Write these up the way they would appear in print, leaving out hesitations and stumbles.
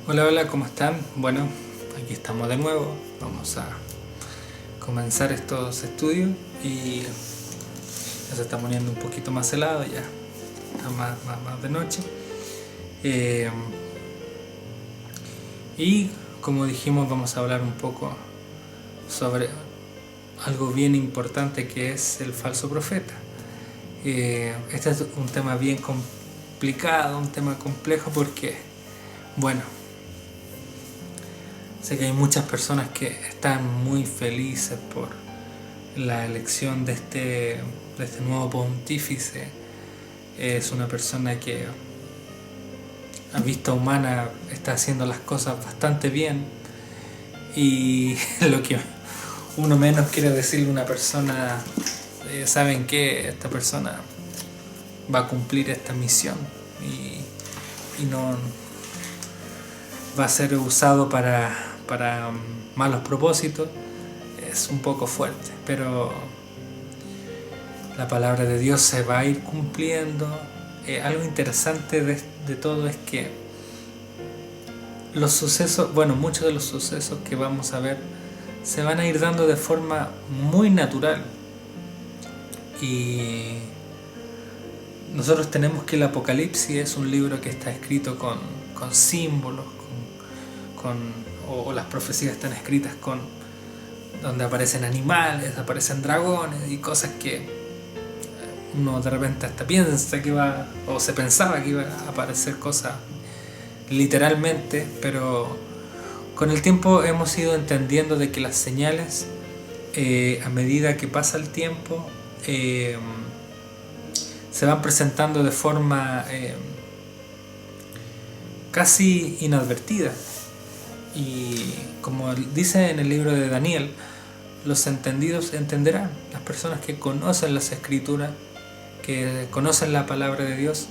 Hola, hola, ¿cómo están? Bueno, aquí estamos de nuevo. Vamos a comenzar estos estudios y ya se está poniendo un poquito más helado, ya está más de noche. Eh, y como dijimos, vamos a hablar un poco sobre algo bien importante que es el falso profeta. Este es un tema bien complicado, un tema complejo porque, bueno, sé que hay muchas personas que están muy felices por la elección de este nuevo pontífice. Es una persona que a vista humana está haciendo las cosas bastante bien y lo que uno menos quiere decirle a una persona, saben que esta persona va a cumplir esta misión y no va a ser usado para malos propósitos. Es un poco fuerte, pero la palabra de Dios se va a ir cumpliendo. Algo interesante de todo es que los sucesos, bueno, muchos de los sucesos que vamos a ver se van a ir dando de forma muy natural. Y nosotros tenemos que el Apocalipsis es un libro que está escrito con símbolos, o las profecías están escritas con donde aparecen animales, aparecen dragones y cosas que uno de repente hasta piensa que va, o se pensaba que iba a aparecer cosas literalmente, pero con el tiempo hemos ido entendiendo de que las señales, a medida que pasa el tiempo, se van presentando de forma casi inadvertida. Y como dice en el libro de Daniel, los entendidos entenderán. Las personas que conocen las escrituras, que conocen la palabra de Dios,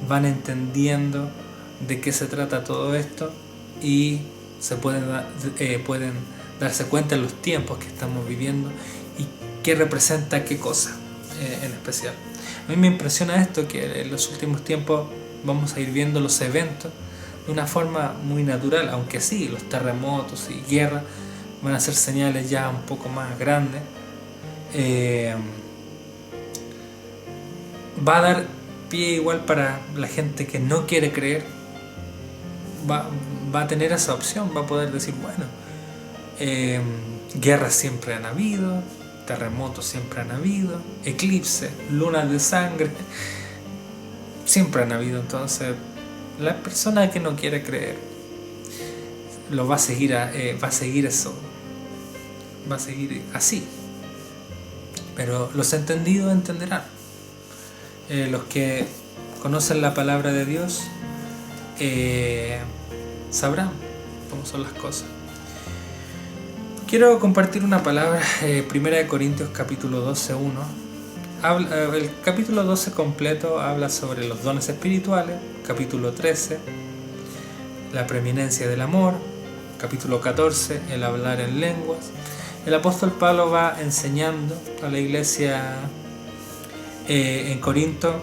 van entendiendo de qué se trata todo esto y se pueden darse cuenta en los tiempos que estamos viviendo y qué representa qué cosa en especial. A mí me impresiona esto, que en los últimos tiempos vamos a ir viendo los eventos de una forma muy natural, aunque sí, los terremotos y guerras van a ser señales ya un poco más grandes. Va a dar pie igual para la gente que no quiere creer, va a tener esa opción, va a poder decir, bueno, guerras siempre han habido, terremotos siempre han habido, eclipses, lunas de sangre, siempre han habido. Entonces la persona que no quiere creer lo va a seguir eso, va a seguir así, pero los entendidos entenderán. Los que conocen la palabra de Dios sabrán cómo son las cosas. Quiero compartir una palabra, 1 Corintios capítulo 12, 1. El capítulo 12 completo habla sobre los dones espirituales. Capítulo 13, la preeminencia del amor. Capítulo 14, el hablar en lenguas. El apóstol Pablo va enseñando a la iglesia en Corinto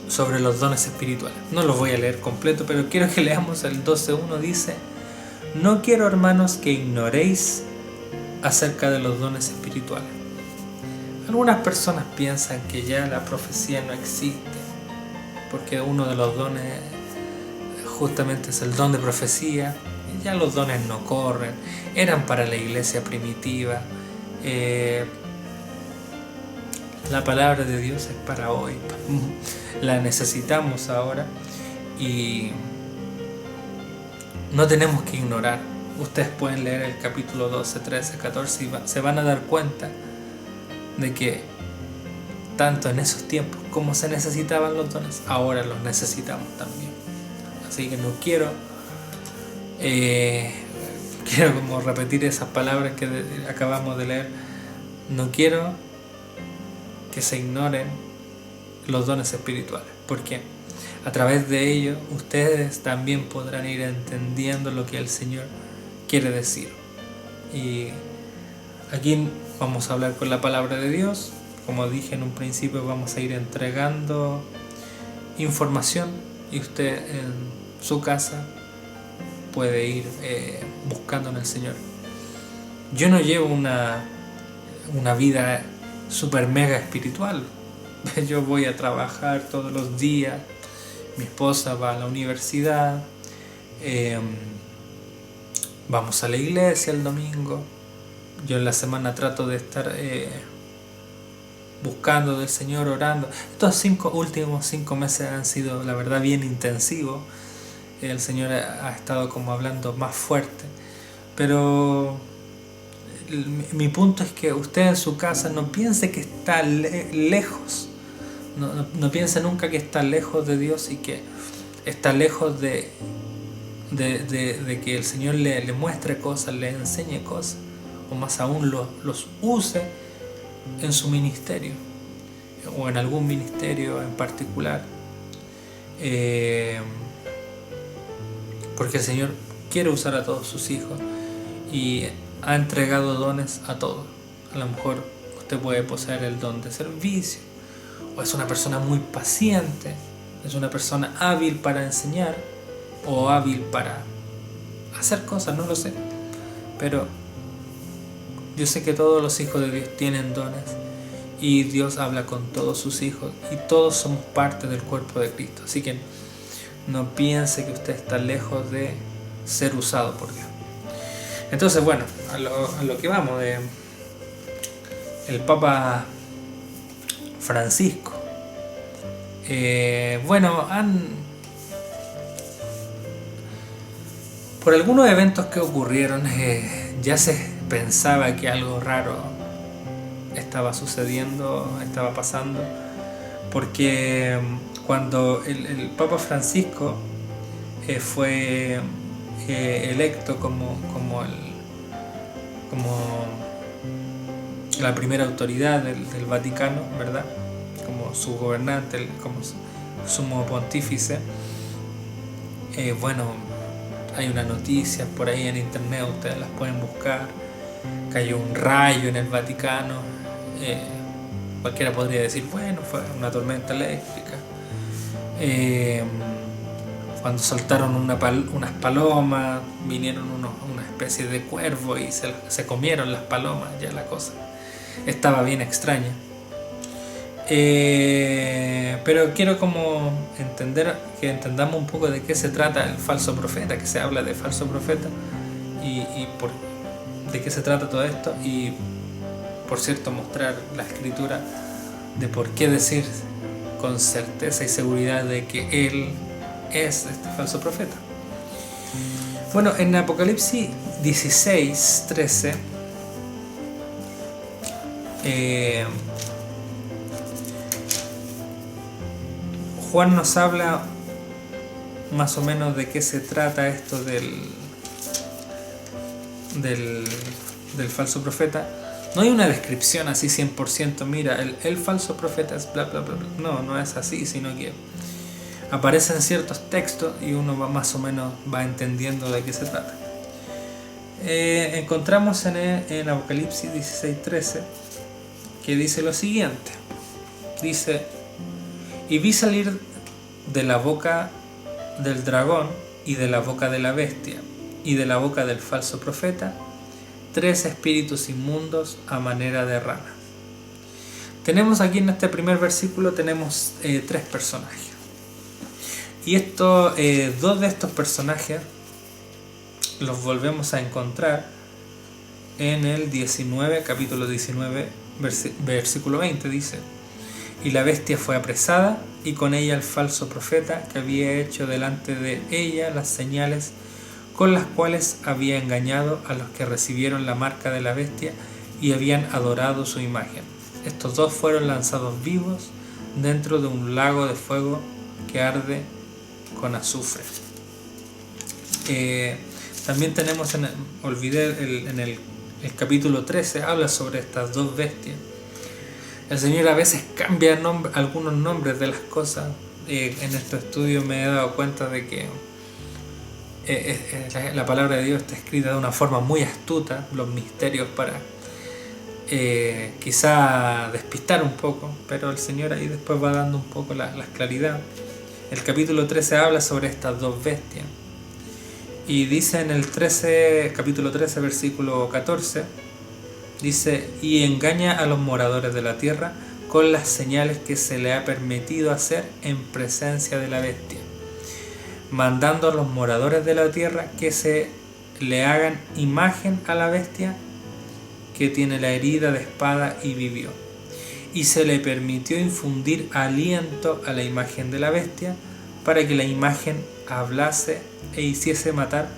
sobre los dones espirituales. No los voy a leer completo, pero quiero que leamos el 12.1. Dice: no quiero, hermanos, que ignoréis acerca de los dones espirituales. Algunas personas piensan que ya la profecía no existe, porque uno de los dones justamente es el don de profecía. Ya los dones no corren, eran para la iglesia primitiva. La palabra de Dios es para hoy, la necesitamos ahora y no tenemos que ignorar. Ustedes pueden leer el capítulo 12, 13, 14 y se van a dar cuenta de que tanto en esos tiempos como se necesitaban los dones, ahora los necesitamos también. Así que no quiero como repetir esas palabras que acabamos de leer. No quiero que se ignoren los dones espirituales, porque a través de ellos ustedes también podrán ir entendiendo lo que el Señor quiere decir. Y aquí vamos a hablar con la palabra de Dios. Como dije en un principio, vamos a ir entregando información y usted en su casa puede ir buscando en el Señor. Yo no llevo una vida super mega espiritual. Yo voy a trabajar todos los días, mi esposa va a la universidad, vamos a la iglesia el domingo. Yo en la semana trato de estar buscando del Señor, orando. Estos últimos 5 meses han sido, la verdad, bien intensivos. El Señor ha estado como hablando más fuerte. Pero mi punto es que usted en su casa no piense que está lejos. No piense nunca que está lejos de Dios y que está lejos de que el Señor le muestre cosas, le enseñe cosas, o más aún los use en su ministerio o en algún ministerio en particular, porque el Señor quiere usar a todos sus hijos y ha entregado dones a todos. A lo mejor usted puede poseer el don de servicio, o es una persona muy paciente, es una persona hábil para enseñar o hábil para hacer cosas, no lo sé, pero yo sé que todos los hijos de Dios tienen dones y Dios habla con todos sus hijos y todos somos parte del cuerpo de Cristo. Así que no piense que usted está lejos de ser usado por Dios. Entonces, bueno, a lo que vamos, el Papa Francisco. Por algunos eventos que ocurrieron, ya se pensaba que algo raro estaba sucediendo, estaba pasando, porque cuando el Papa Francisco fue electo como la primera autoridad del Vaticano, ¿verdad? Como su gobernante, como sumo pontífice, hay una noticia por ahí en internet, ustedes las pueden buscar. Cayó un rayo en el Vaticano. Cualquiera podría decir, bueno, fue una tormenta eléctrica. Cuando saltaron unas palomas, vinieron una especie de cuervo y se comieron las palomas. Ya la cosa estaba bien extraña. Pero quiero como que entendamos un poco de qué se trata el falso profeta, que se habla de falso profeta y de qué se trata todo esto, y por cierto mostrar la escritura de por qué decir con certeza y seguridad de que él es este falso profeta. Bueno, en Apocalipsis 16:13 Juan nos habla más o menos de qué se trata esto del falso profeta. No hay una descripción así 100%, mira, el falso profeta es bla bla bla. No es así, sino que aparecen ciertos textos y uno más o menos va entendiendo de qué se trata. Encontramos en Apocalipsis 16:13 que dice lo siguiente. Dice: y vi salir de la boca del dragón y de la boca de la bestia y de la boca del falso profeta 3 espíritus inmundos a manera de rana. Tenemos aquí en este primer versículo 3 personajes. Y 2 de estos personajes los volvemos a encontrar en el capítulo 19, versículo 20. Dice: y la bestia fue apresada, y con ella el falso profeta, que había hecho delante de ella las señales con las cuales había engañado a los que recibieron la marca de la bestia y habían adorado su imagen. Estos 2 fueron lanzados vivos dentro de un lago de fuego que arde con azufre. También tenemos en el capítulo 13, habla sobre estas 2 bestias. El Señor a veces cambia algunos nombres de las cosas. En este estudio me he dado cuenta de que la palabra de Dios está escrita de una forma muy astuta, los misterios para quizá despistar un poco, pero el Señor ahí después va dando un poco la claridad. El capítulo 13 habla sobre estas 2 bestias. Y dice en el 13, capítulo 13, versículo 14, dice: y engaña a los moradores de la tierra con las señales que se le ha permitido hacer en presencia de la bestia, mandando a los moradores de la tierra que se le hagan imagen a la bestia que tiene la herida de espada y vivió. Y se le permitió infundir aliento a la imagen de la bestia para que la imagen hablase e hiciese matar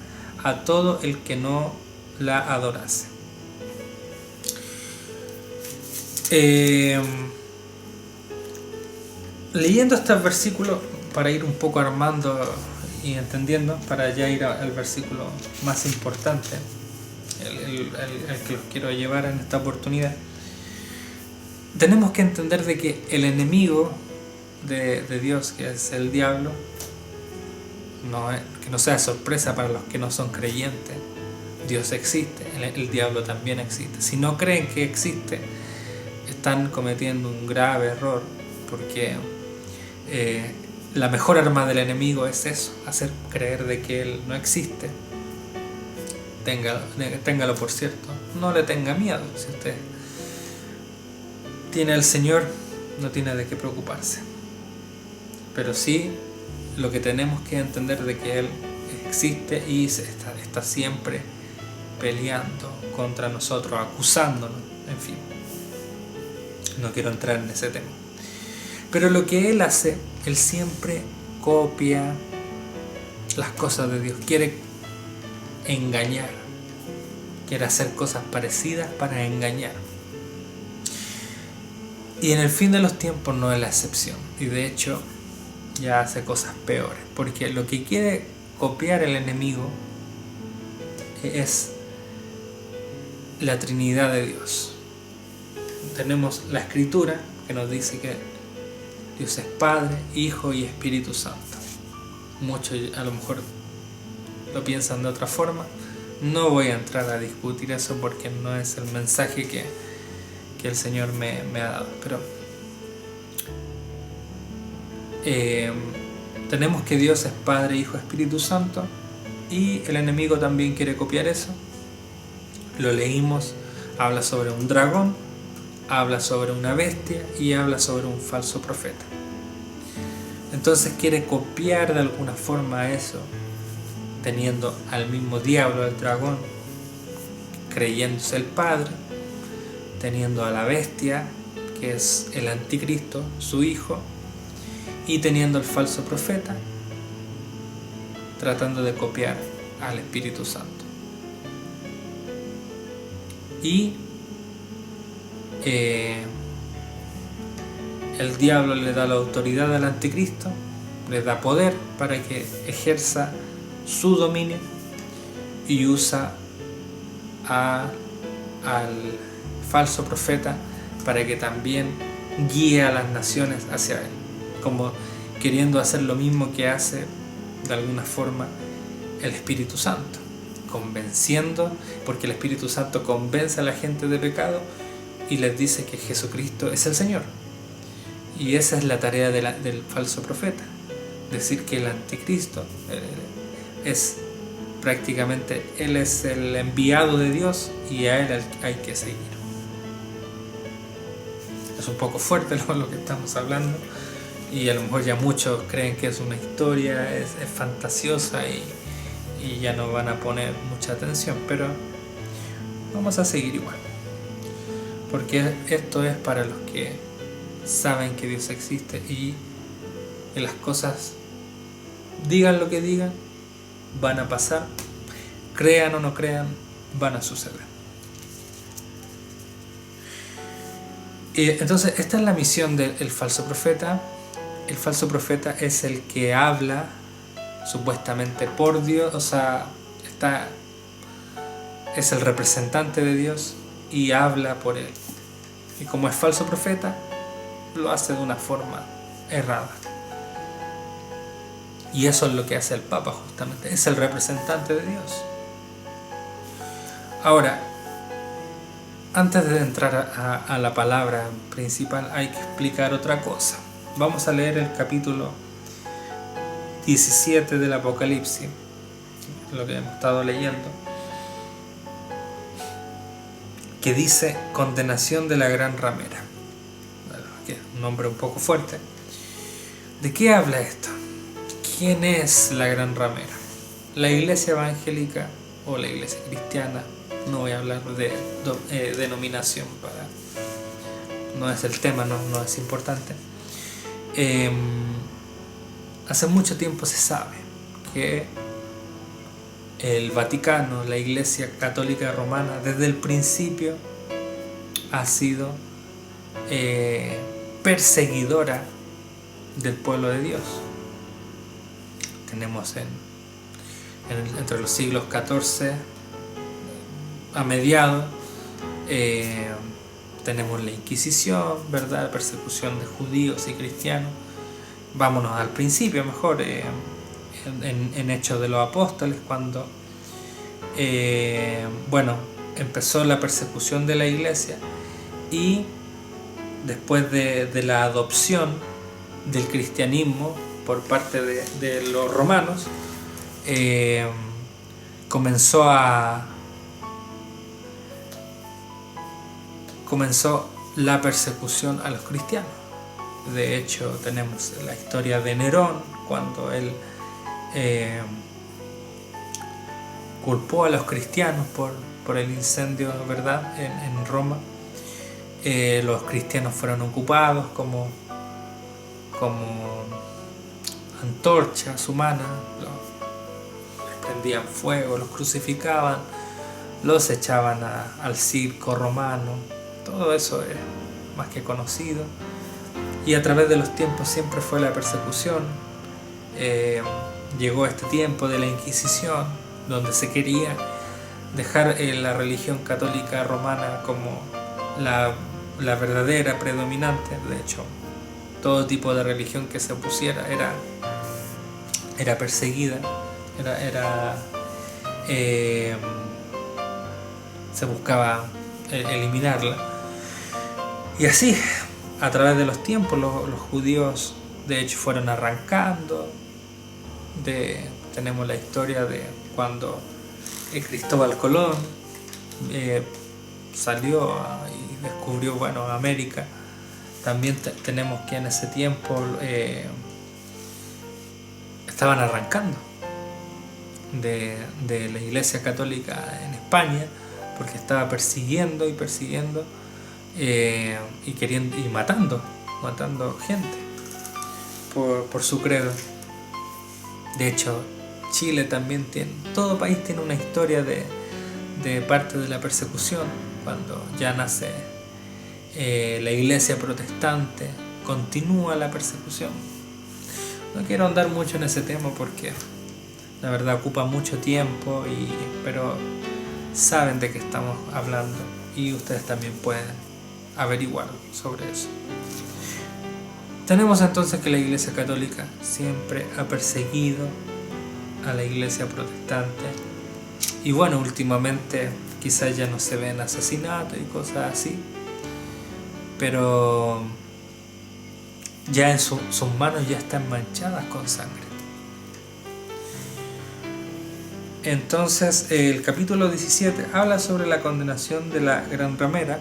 a todo el que no la adorase. Leyendo estos versículos, para ir un poco armando y entendiendo, para ya ir al versículo más importante, el que los quiero llevar en esta oportunidad, tenemos que entender de que el enemigo de Dios, que es el diablo, que no sea sorpresa para los que no son creyentes, Dios existe, el diablo también existe. Si no creen que existe, están cometiendo un grave error, porque la mejor arma del enemigo es eso, hacer creer de que él no existe. Téngalo por cierto, no le tenga miedo. Si usted tiene al Señor, no tiene de qué preocuparse. Pero sí, lo que tenemos que entender de que Él existe y está siempre peleando contra nosotros, acusándonos, en fin. No quiero entrar en ese tema. Pero lo que Él hace, Él siempre copia las cosas de Dios. Quiere engañar. Quiere hacer cosas parecidas para engañar. Y en el fin de los tiempos no es la excepción. Y de hecho ya hace cosas peores. Porque lo que quiere copiar el enemigo es la Trinidad de Dios. Tenemos la Escritura que nos dice que Dios es Padre, Hijo y Espíritu Santo. Muchos a lo mejor lo piensan de otra forma. No voy a entrar a discutir eso porque no es el mensaje que el Señor me ha dado. Pero tenemos que Dios es Padre, Hijo, Espíritu Santo, y el enemigo también quiere copiar eso. Lo leímos, habla sobre un dragón, habla sobre una bestia y habla sobre un falso profeta. Entonces quiere copiar de alguna forma eso, teniendo al mismo diablo, al dragón, creyéndose el Padre, teniendo a la bestia, que es el anticristo, su hijo, y teniendo al falso profeta, tratando de copiar al Espíritu Santo. Y el diablo le da la autoridad al anticristo, le da poder para que ejerza su dominio y usa al falso profeta para que también guíe a las naciones hacia él, como queriendo hacer lo mismo que hace de alguna forma el Espíritu Santo, convenciendo, porque el Espíritu Santo convence a la gente de pecado y les dice que Jesucristo es el Señor. Y esa es la tarea del falso profeta, decir que el anticristo es prácticamente, él es el enviado de Dios y a él hay que seguir. Es un poco fuerte lo que estamos hablando y a lo mejor ya muchos creen que es una historia, es fantasiosa y ya no van a poner mucha atención, pero vamos a seguir igual, porque esto es para los que saben que Dios existe y que las cosas, digan lo que digan, van a pasar, crean o no crean, van a suceder. Entonces esta es la misión del falso profeta. El falso profeta es el que habla supuestamente por Dios, o sea, es el representante de Dios y habla por él. Y como es falso profeta, lo hace de una forma errada. Y eso es lo que hace el Papa justamente, es el representante de Dios. Ahora, antes de entrar a la palabra principal, hay que explicar otra cosa. Vamos a leer el capítulo 17 del Apocalipsis. lo que hemos estado leyendo, que dice condenación de la gran ramera. Bueno, que es un nombre un poco fuerte. ¿De qué habla esto? ¿Quién es la gran ramera? La iglesia evangélica o la iglesia cristiana, no voy a hablar de denominación, no es el tema, no es importante. Hace mucho tiempo se sabe que el Vaticano, la Iglesia Católica Romana, desde el principio ha sido perseguidora del pueblo de Dios. Tenemos entre los siglos XIV a mediados, tenemos la Inquisición, ¿verdad? La persecución de judíos y cristianos. Vámonos al principio mejor, en Hechos de los Apóstoles, cuando empezó la persecución de la iglesia, y después de la adopción del cristianismo por parte de los romanos, comenzó la persecución a los cristianos. De hecho, tenemos la historia de Nerón, cuando él culpó a los cristianos por el incendio, ¿verdad?, en Roma. Los cristianos fueron ocupados como antorchas humanas, les prendían fuego, los crucificaban, los echaban al circo romano. Todo eso es más que conocido, y a través de los tiempos siempre fue la persecución. Llegó este tiempo de la Inquisición, donde se quería dejar la religión católica romana como la verdadera, predominante. De hecho, todo tipo de religión que se opusiera era perseguida, se buscaba eliminarla. Y así, a través de los tiempos, los judíos de hecho fueron arrancando. Tenemos la historia de cuando Cristóbal Colón salió y descubrió América. También tenemos que en ese tiempo estaban arrancando de la Iglesia Católica en España, porque estaba persiguiendo y matando gente por su credo. De hecho, Chile también todo país tiene una historia de parte de la persecución. Cuando ya nace la iglesia protestante, continúa la persecución. No quiero ahondar mucho en ese tema porque la verdad ocupa mucho tiempo, pero saben de qué estamos hablando y ustedes también pueden averiguar sobre eso. Tenemos entonces que la Iglesia Católica siempre ha perseguido a la Iglesia Protestante, y últimamente quizás ya no se ven asesinatos y cosas así, pero ya en sus manos ya están manchadas con sangre. Entonces el capítulo 17 habla sobre la condenación de la gran ramera,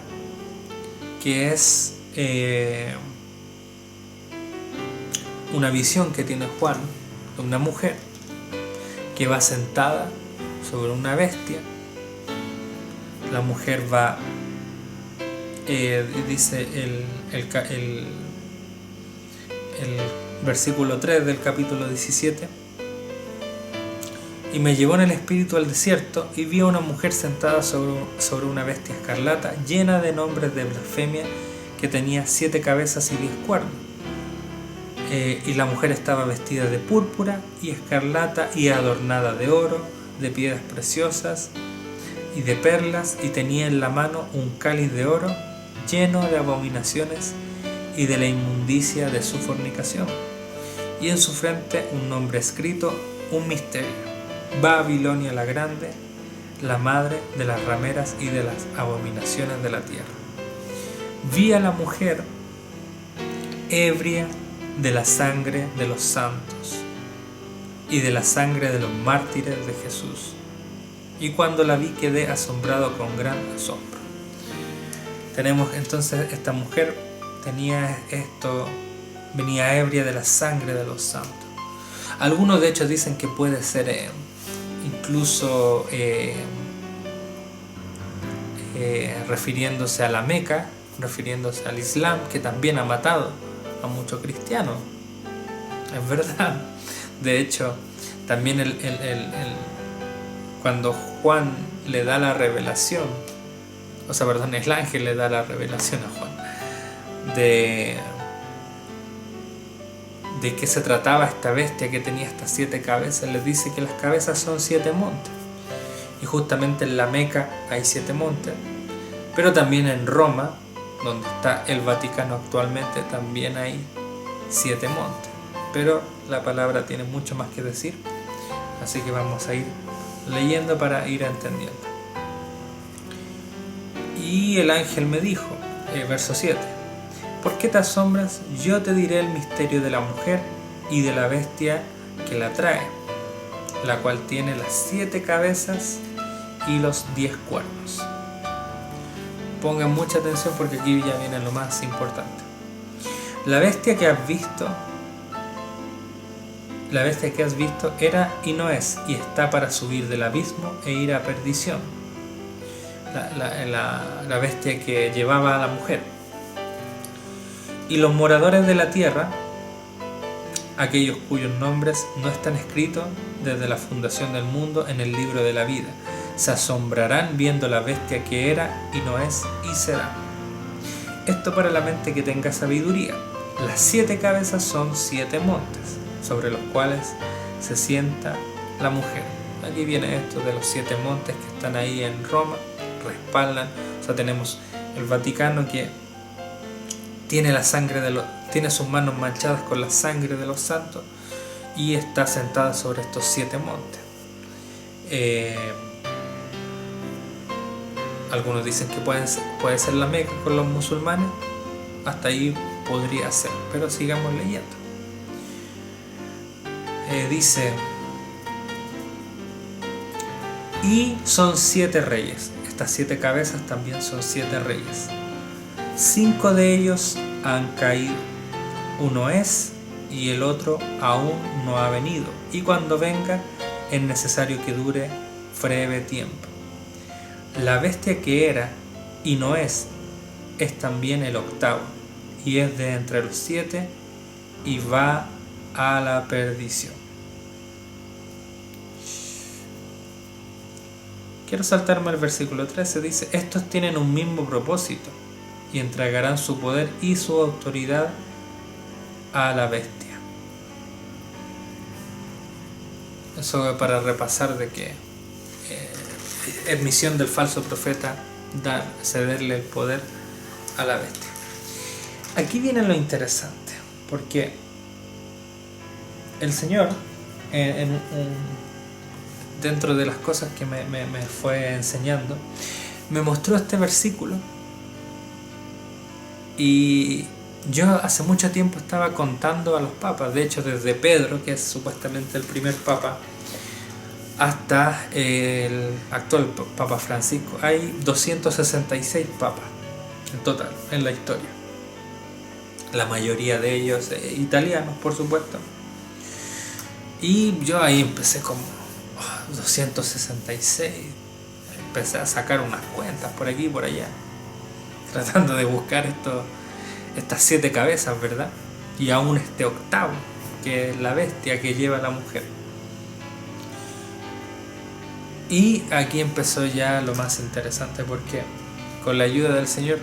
que es una visión que tiene Juan de una mujer que va sentada sobre una bestia. La mujer va, dice el versículo 3 del capítulo 17: y me llevó en el espíritu al desierto, y vi a una mujer sentada sobre una bestia escarlata, llena de nombres de blasfemia, que tenía 7 cabezas y 10 cuernos. Y la mujer estaba vestida de púrpura y escarlata, y adornada de oro, de piedras preciosas y de perlas, y tenía en la mano un cáliz de oro lleno de abominaciones y de la inmundicia de su fornicación, y en su frente un nombre escrito, un misterio: Babilonia la Grande, la madre de las rameras y de las abominaciones de la tierra. Vi a la mujer ebria de la sangre de los santos y de la sangre de los mártires de Jesús. Y cuando la vi quedé asombrado con gran asombro. Tenemos entonces, esta mujer tenía esto, venía ebria de la sangre de los santos. Algunos de hecho dicen que puede ser incluso refiriéndose a la Meca, refiriéndose al Islam, que también ha matado a muchos cristianos. Es verdad. De hecho, también cuando Juan le da la revelación, el ángel le da la revelación a Juan de qué se trataba esta bestia que tenía estas 7 cabezas, le dice que las cabezas son 7 montes. Y justamente en la Meca hay 7 montes, pero también en Roma, donde está el Vaticano actualmente, también hay 7 montes. Pero la palabra tiene mucho más que decir, así que vamos a ir leyendo para ir entendiendo. Y el ángel me dijo, verso 7, ¿por qué te asombras? Yo te diré el misterio de la mujer y de la bestia que la trae, la cual tiene las 7 cabezas y los 10 cuernos. Pongan mucha atención porque aquí ya viene lo más importante. La bestia que has visto era y no es, y está para subir del abismo e ir a perdición. La bestia que llevaba a la mujer. Y los moradores de la tierra, aquellos cuyos nombres no están escritos desde la fundación del mundo en el libro de la vida, se asombrarán viendo la bestia que era y no es y será. Esto para la mente que tenga sabiduría. Las 7 cabezas son 7 montes, sobre los cuales se sienta la mujer. Aquí viene esto de los 7 montes que están ahí en Roma, respaldan. Tenemos el Vaticano que tiene la sangre tiene sus manos manchadas con la sangre de los santos y está sentada sobre estos 7 montes. Algunos dicen que puede ser la Meca con los musulmanes, hasta ahí podría ser, pero sigamos leyendo. Dice, y son 7 reyes. Estas 7 cabezas también son 7 reyes. 5 de ellos han caído, uno es y el otro aún no ha venido, y cuando venga es necesario que dure breve tiempo. La bestia que era y no es también el octavo, y es de entre los 7 y va a la perdición. Quiero saltarme al versículo 13, dice, estos tienen un mismo propósito y entregarán su poder y su autoridad a la bestia. Eso es para repasar de que es misión del falso profeta cederle el poder a la bestia. Aquí viene lo interesante, porque el Señor, dentro de las cosas que me fue enseñando, me mostró este versículo, y yo hace mucho tiempo estaba contando a los papas. De hecho, desde Pedro, que es supuestamente el primer papa, hasta el actual Papa Francisco, hay 266 papas en total en la historia. La mayoría de ellos italianos, por supuesto. Y yo ahí empecé como 266. Empecé a sacar unas cuentas por aquí y por allá, tratando de buscar estas 7 cabezas, ¿verdad? Y aún este octavo, que es la bestia que lleva a la mujer. Y aquí empezó ya lo más interesante, porque con la ayuda del Señor,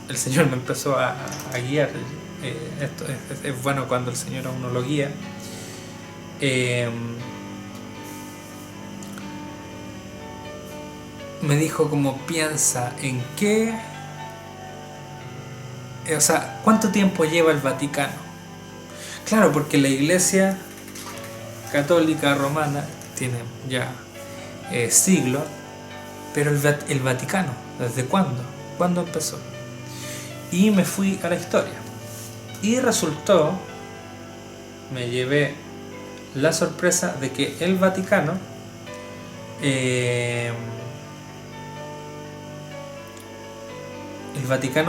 el Señor me empezó a guiar. Esto es bueno cuando el Señor a uno lo guía. Me dijo como piensa en qué, ¿cuánto tiempo lleva el Vaticano? Claro, porque la Iglesia Católica Romana tiene ya siglos, pero el Vaticano, ¿desde cuándo? ¿Cuándo empezó? Y me fui a la historia y resultó, me llevé la sorpresa de que el Vaticano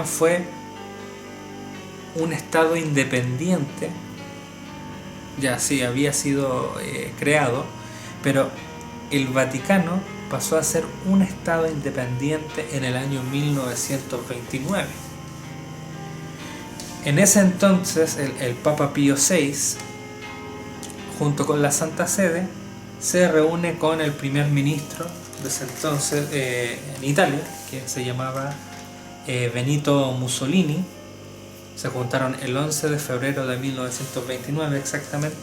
fue un estado independiente. Ya sí, había sido creado, pero el Vaticano pasó a ser un estado independiente en el año 1929. En ese entonces el Papa Pío VI, junto con la Santa Sede, se reúne con el primer ministro de ese entonces en Italia, que se llamaba Benito Mussolini. Se juntaron el 11 de febrero de 1929 exactamente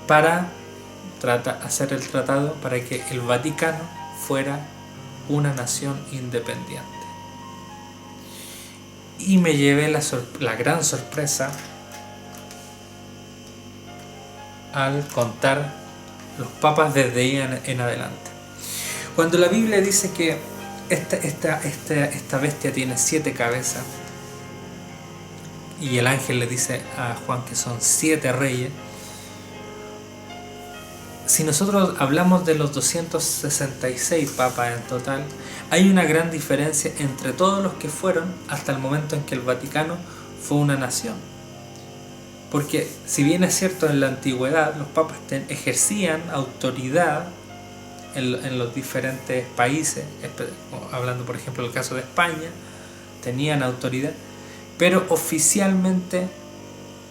para hacer el tratado para que el Vaticano fuera una nación independiente. Y me llevé la gran sorpresa al contar los papas desde ahí en adelante. Cuando la Biblia dice que esta bestia tiene 7 cabezas y el ángel le dice a Juan que son 7 reyes, si nosotros hablamos de los 266 papas en total, hay una gran diferencia entre todos los que fueron hasta el momento en que el Vaticano fue una nación. Porque si bien es cierto en la antigüedad los papas ejercían autoridad en los diferentes países, hablando por ejemplo del caso de España, tenían autoridad, pero oficialmente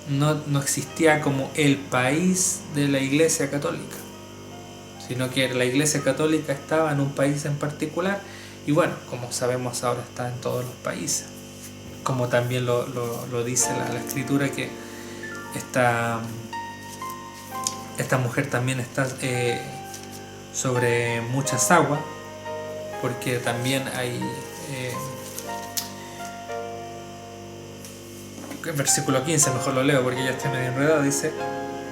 no existía como el país de la Iglesia Católica, sino que la Iglesia Católica estaba en un país en particular y bueno, como sabemos ahora está en todos los países, como también lo dice la Escritura, que esta mujer también está sobre muchas aguas, porque también hay el versículo 15, mejor lo leo porque ya estoy medio enredado, dice: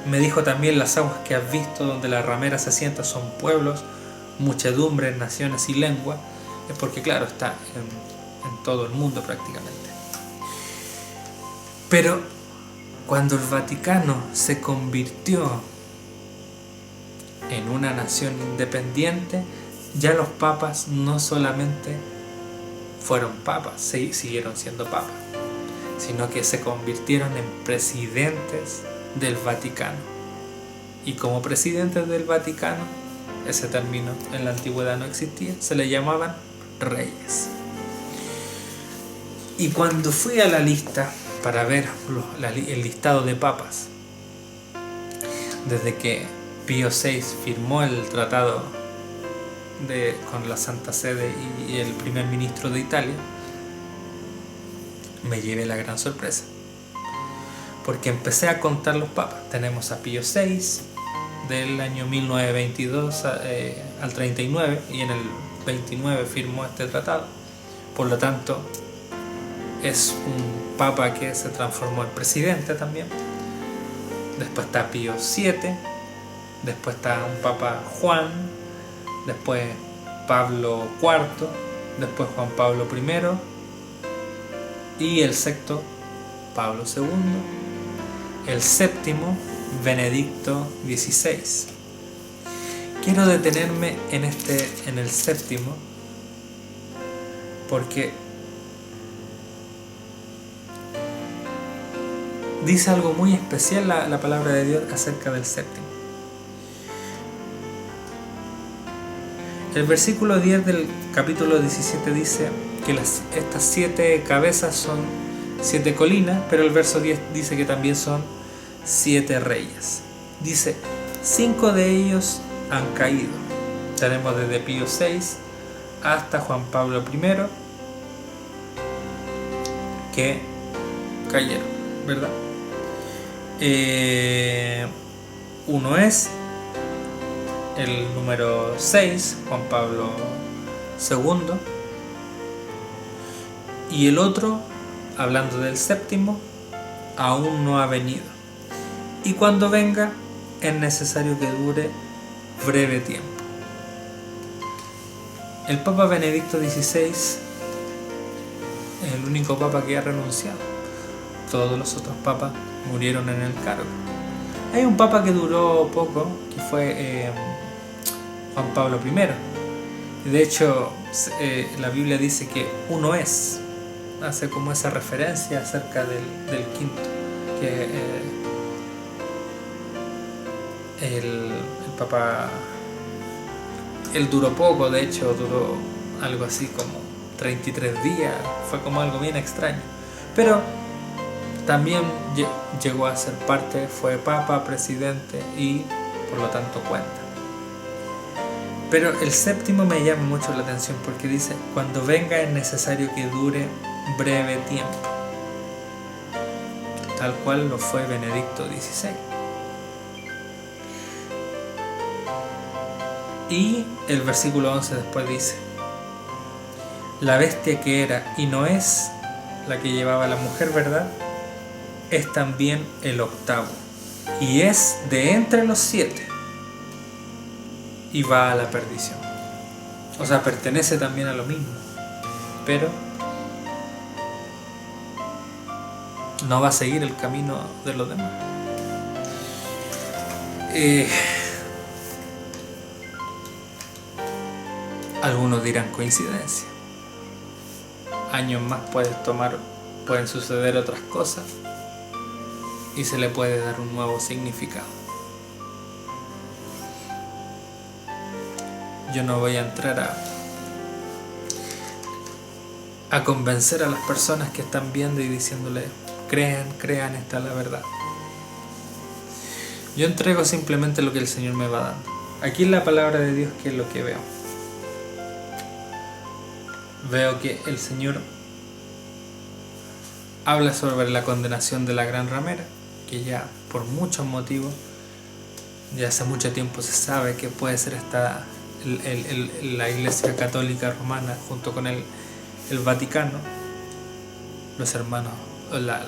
me dijo también, las aguas que has visto donde la ramera se sienta son pueblos, muchedumbres, naciones y lenguas. Es porque claro, está en todo el mundo prácticamente. Pero cuando el Vaticano se convirtió en una nación independiente, ya los papas no solamente fueron papas, siguieron siendo papas, sino que se convirtieron en presidentes del Vaticano. Y como presidentes del Vaticano, ese término en la antigüedad no existía, se le llamaban reyes. Y cuando fui a la lista para ver el listado de papas, desde que Pío VI firmó el tratado con la Santa Sede y el primer ministro de Italia, me llevé la gran sorpresa, porque empecé a contar los papas. Tenemos a Pío VI del año 1922 al 39, y en el 29 firmó este tratado. Por lo tanto, es un papa que se transformó en presidente también. Después está Pío VII, después está un papa Juan, después Pablo IV, después Juan Pablo I y el sexto Pablo II, el séptimo Benedicto XVI. Quiero detenerme en el séptimo porque dice algo muy especial la palabra de Dios acerca del séptimo. El versículo 10 del capítulo 17 dice que estas 7 cabezas son 7 colinas, pero el verso 10 dice que también son 7 reyes. Dice, 5 de ellos han caído. Tenemos desde Pío VI hasta Juan Pablo I que cayeron, ¿verdad? Uno es el número 6, Juan Pablo II, y el otro, hablando del séptimo, aún no ha venido. Y cuando venga, es necesario que dure breve tiempo. El Papa Benedicto XVI es el único papa que ha renunciado. Todos los otros papas murieron en el cargo. Hay un papa que duró poco, que fue Juan Pablo I. De hecho, la Biblia dice que uno es, hace como esa referencia acerca del quinto, que el papa, él duró poco, de hecho duró algo así como 33 días, fue como algo bien extraño, pero también llegó a ser parte, fue papa, presidente y por lo tanto cuenta. Pero el séptimo me llama mucho la atención porque dice: cuando venga es necesario que dure breve tiempo, tal cual lo fue Benedicto XVI. Y el versículo 11 después dice: la bestia que era y no es, la que llevaba la mujer, ¿verdad?, es también el octavo, y es de entre los 7, y va a la perdición. O sea, pertenece también a lo mismo, pero no va a seguir el camino de los demás. Algunos dirán coincidencia. Años más pueden suceder otras cosas y se le puede dar un nuevo significado. Yo no voy a entrar a convencer a las personas que están viendo y diciéndole: crean, esta es la verdad. Yo entrego simplemente lo que el Señor me va dando. Aquí en la palabra de Dios, ¿qué es lo que veo? Veo que el Señor habla sobre la condenación de la gran ramera, que ya por muchos motivos, ya hace mucho tiempo se sabe que puede ser la Iglesia Católica Romana junto con el Vaticano, los hermanos, las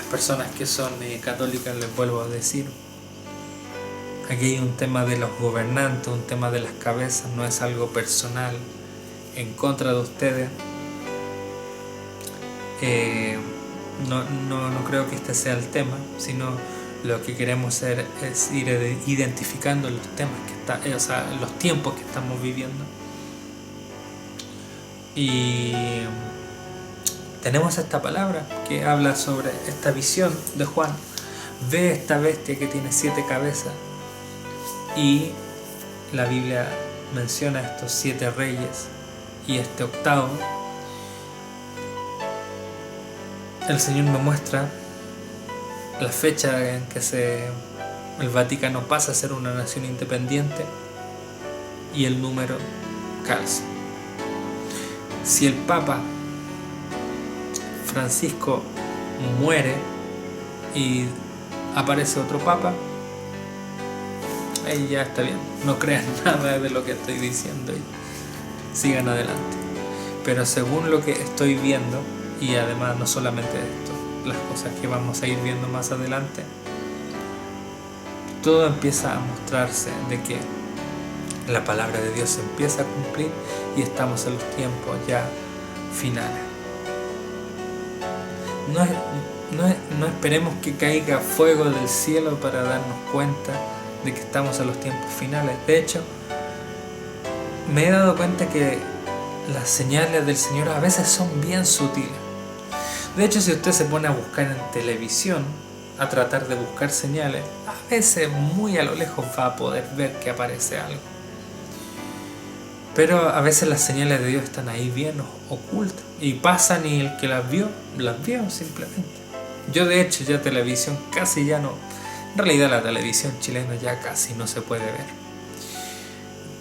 personas que son católicas, les vuelvo a decir, aquí hay un tema de los gobernantes, un tema de las cabezas, no es algo personal en contra de ustedes. No creo que este sea el tema, sino lo que queremos hacer es ir identificando los temas los tiempos que estamos viviendo. Y tenemos esta palabra que habla sobre esta visión de Juan. Ve esta bestia que tiene 7 cabezas, y la Biblia menciona estos 7 reyes y este octavo. El Señor me muestra la fecha en que el Vaticano pasa a ser una nación independiente y el número calza. Si el Papa Francisco muere y aparece otro Papa, ahí ya está bien, no crean nada de lo que estoy diciendo y sigan adelante. Pero según lo que estoy viendo, y además no solamente esto, las cosas que vamos a ir viendo más adelante, todo empieza a mostrarse de que la palabra de Dios se empieza a cumplir y estamos en los tiempos ya finales. No esperemos que caiga fuego del cielo para darnos cuenta de que estamos en los tiempos finales. De hecho, me he dado cuenta que las señales del Señor a veces son bien sutiles. De hecho, si usted se pone a buscar en televisión, a tratar de buscar señales, a veces muy a lo lejos va a poder ver que aparece algo. Pero a veces las señales de Dios están ahí bien ocultas y pasan, y el que las vio simplemente. Yo de hecho ya televisión casi ya no, en realidad la televisión chilena ya casi no se puede ver.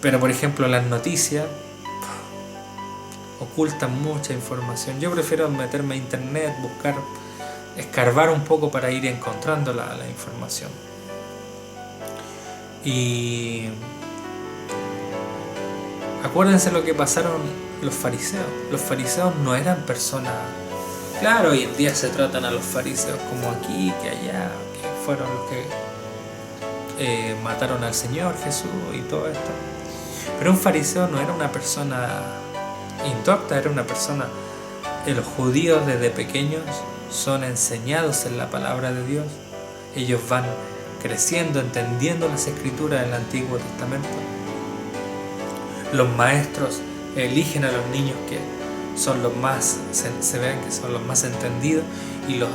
Pero por ejemplo las noticias ocultan mucha información. Yo prefiero meterme a internet, buscar, escarbar un poco para ir encontrando la información. Y acuérdense lo que pasaron los fariseos. Los fariseos no eran personas... Claro, hoy en día se tratan a los fariseos como aquí, que allá, que fueron los que mataron al Señor Jesús y todo esto. Pero un fariseo no era una persona indocta, era una persona... Los judíos desde pequeños son enseñados en la palabra de Dios. Ellos van creciendo, entendiendo las escrituras del Antiguo Testamento, los maestros eligen a los niños que son los más, se vean que son los más entendidos, y los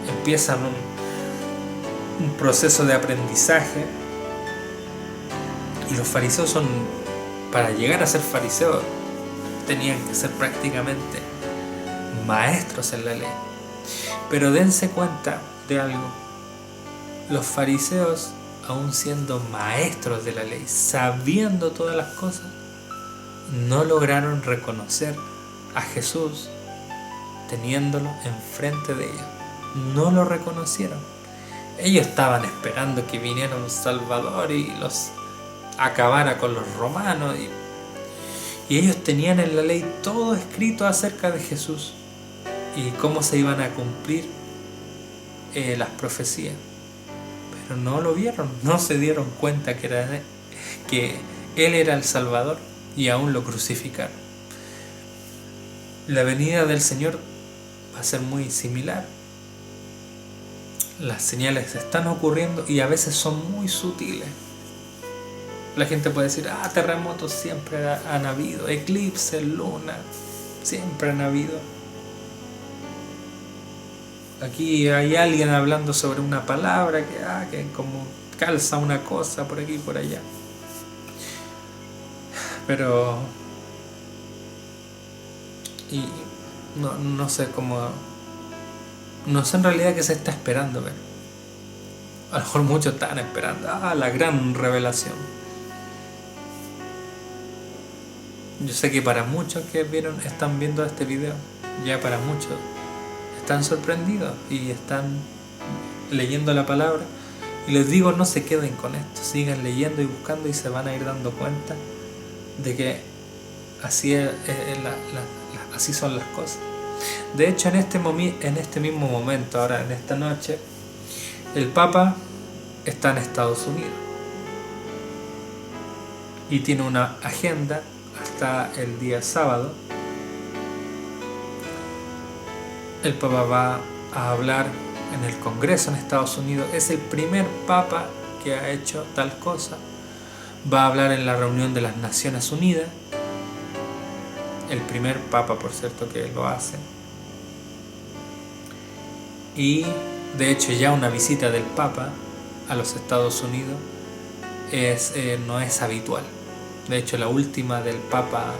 empiezan un proceso de aprendizaje. Y los fariseos para llegar a ser fariseos, tenían que ser prácticamente maestros en la ley. Pero dense cuenta de algo: los fariseos, aun siendo maestros de la ley, sabiendo todas las cosas, no lograron reconocer a Jesús teniéndolo enfrente de ellos. No lo reconocieron. Ellos estaban esperando que viniera un Salvador y los acabara con los romanos, y ellos tenían en la ley todo escrito acerca de Jesús y cómo se iban a cumplir las profecías, pero no lo vieron, no se dieron cuenta que Él era el Salvador, y aún lo crucificaron. La venida del Señor va a ser muy similar. Las señales están ocurriendo y a veces son muy sutiles. La gente puede decir, terremotos siempre han habido, eclipses, luna, siempre han habido. Aquí hay alguien hablando sobre una palabra que como calza una cosa por aquí y por allá. Pero no sé cómo, no sé en realidad qué se está esperando ver. A lo mejor muchos están esperando la gran revelación. Yo sé que para muchos que están viendo este video, ya para muchos están sorprendidos y están leyendo la palabra, y les digo, no se queden con esto, sigan leyendo y buscando, y se van a ir dando cuenta de que así son las cosas. De hecho, en este mismo momento, ahora en esta noche, el Papa está en Estados Unidos y tiene una agenda hasta el día sábado. El Papa va a hablar en el Congreso en Estados Unidos. Es el primer Papa que ha hecho tal cosa. Va a hablar en la reunión de las Naciones Unidas. El primer Papa, por cierto, que lo hace. Y de hecho ya una visita del Papa a los Estados Unidos no es habitual. De hecho, la última del Papa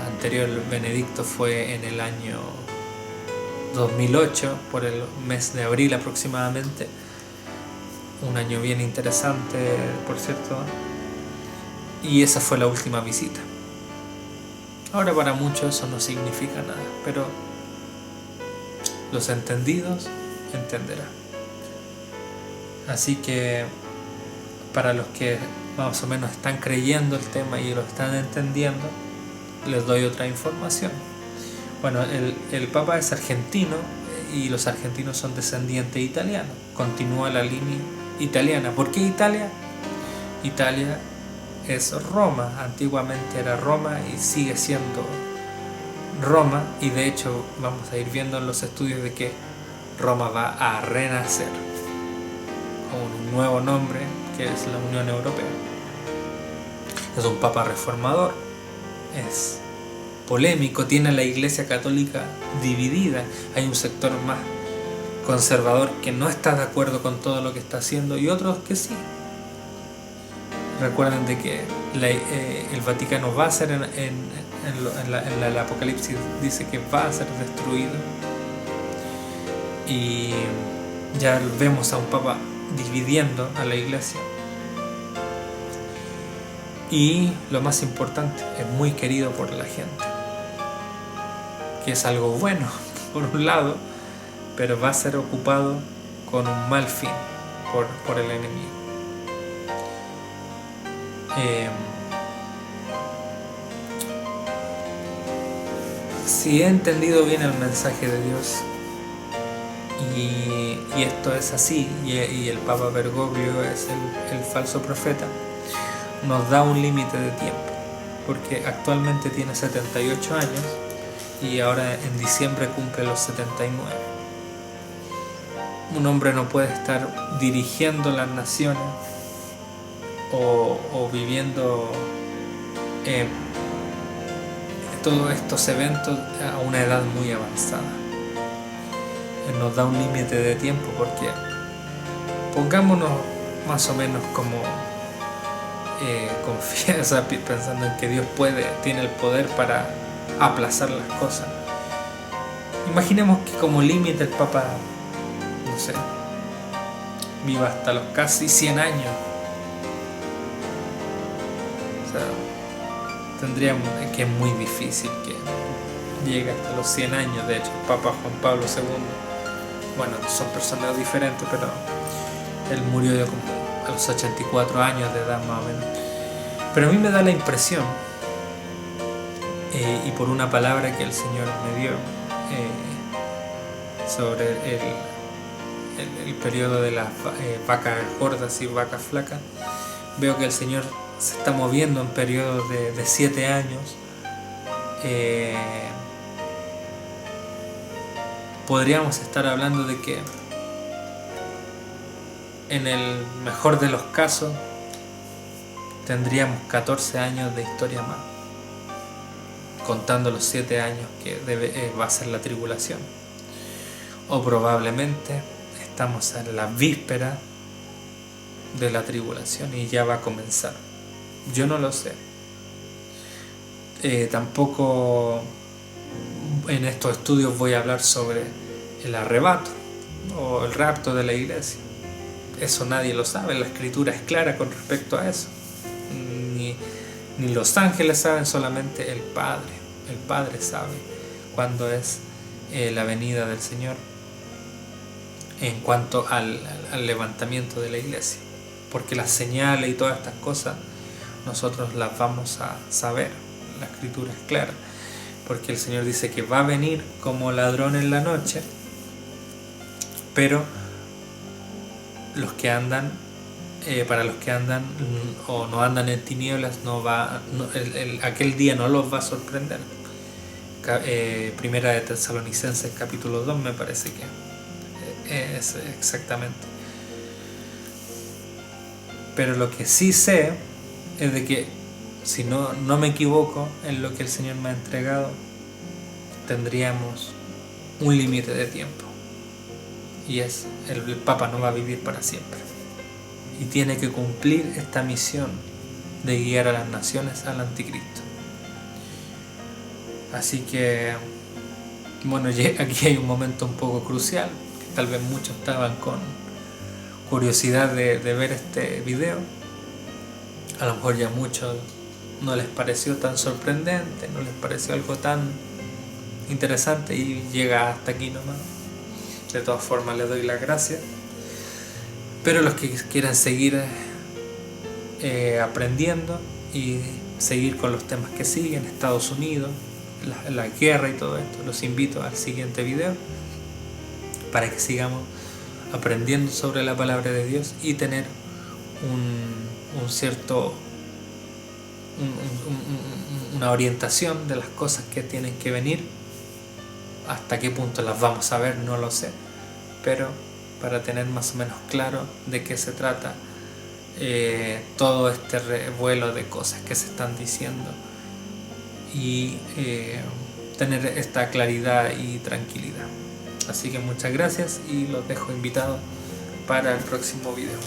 anterior, Benedicto, fue en el año 2008, por el mes de abril aproximadamente. Un año bien interesante, por cierto. Y esa fue la última visita. Ahora, para muchos eso no significa nada, pero los entendidos entenderán. Así que para los que más o menos están creyendo el tema y lo están entendiendo, les doy otra información. Bueno, el Papa es argentino y los argentinos son descendientes italianos. Continúa la línea italiana. ¿Por qué Italia? Italia es Roma. Antiguamente era Roma y sigue siendo Roma, y de hecho vamos a ir viendo en los estudios de que Roma va a renacer con un nuevo nombre, que es la Unión Europea. Es un Papa reformador, es polémico, tiene a la Iglesia Católica dividida. Hay un sector más conservador que no está de acuerdo con todo lo que está haciendo, y otros que sí. Recuerden de que el Vaticano va a ser en el Apocalipsis, dice que va a ser destruido, y ya vemos a un Papa dividiendo a la Iglesia. Y lo más importante, es muy querido por la gente, que es algo bueno por un lado, pero va a ser ocupado con un mal fin por el enemigo. Si he entendido bien el mensaje de Dios, y esto es así, y el Papa Bergoglio es el falso profeta, nos da un límite de tiempo, porque actualmente tiene 78 años y ahora en diciembre cumple los 79. un hombre no puede estar dirigiendo las naciones o viviendo todos estos eventos a una edad muy avanzada. Él nos da un límite de tiempo porque pongámonos más o menos como confianza, pensando en que Dios tiene el poder para aplazar las cosas. Imaginemos que como límite el Papa, no sé, viva hasta los casi 100 años. O sea, tendríamos que es muy difícil que llegue hasta los 100 años. De hecho, el Papa Juan Pablo II, bueno, son personas diferentes, pero él murió a los 84 años de edad más o menos. Pero a mí me da la impresión, y por una palabra que el Señor me dio sobre el periodo de las vacas gordas y vacas flacas, veo que el Señor se está moviendo en periodos de 7 años. Podríamos estar hablando de que en el mejor de los casos tendríamos 14 años de historia más, contando los 7 años que va a ser la tribulación. O probablemente estamos en la víspera de la tribulación y ya va a comenzar. Yo no lo sé. Tampoco en estos estudios voy a hablar sobre el arrebato o el rapto de la iglesia. Eso nadie lo sabe, la escritura es clara con respecto a eso. Ni los ángeles saben, solamente el Padre. El Padre sabe cuándo es la venida del Señor en cuanto al levantamiento de la iglesia. Porque las señales y todas estas cosas nosotros las vamos a saber. La escritura es clara. Porque el Señor dice que va a venir como ladrón en la noche, pero para los que andan o no andan en tinieblas, aquel día no los va a sorprender. Primera de Tesalonicenses capítulo 2 me parece que es exactamente. Pero lo que sí sé es de que, si no me equivoco en lo que el Señor me ha entregado, tendríamos un límite de tiempo. Y es, el Papa no va a vivir para siempre. Y tiene que cumplir esta misión de guiar a las naciones al anticristo. Así que, bueno, aquí hay un momento un poco crucial. Tal vez muchos estaban con curiosidad de ver este video. A lo mejor ya muchos no les pareció tan sorprendente, no les pareció algo tan interesante y llega hasta aquí nomás. De todas formas les doy las gracias. Pero los que quieran seguir aprendiendo y seguir con los temas que siguen, Estados Unidos, la guerra y todo esto, los invito al siguiente video para que sigamos aprendiendo sobre la palabra de Dios y tener una orientación de las cosas que tienen que venir. Hasta qué punto las vamos a ver no lo sé, pero para tener más o menos claro de qué se trata todo este revuelo de cosas que se están diciendo y tener esta claridad y tranquilidad. Así que muchas gracias y los dejo invitados para el próximo video.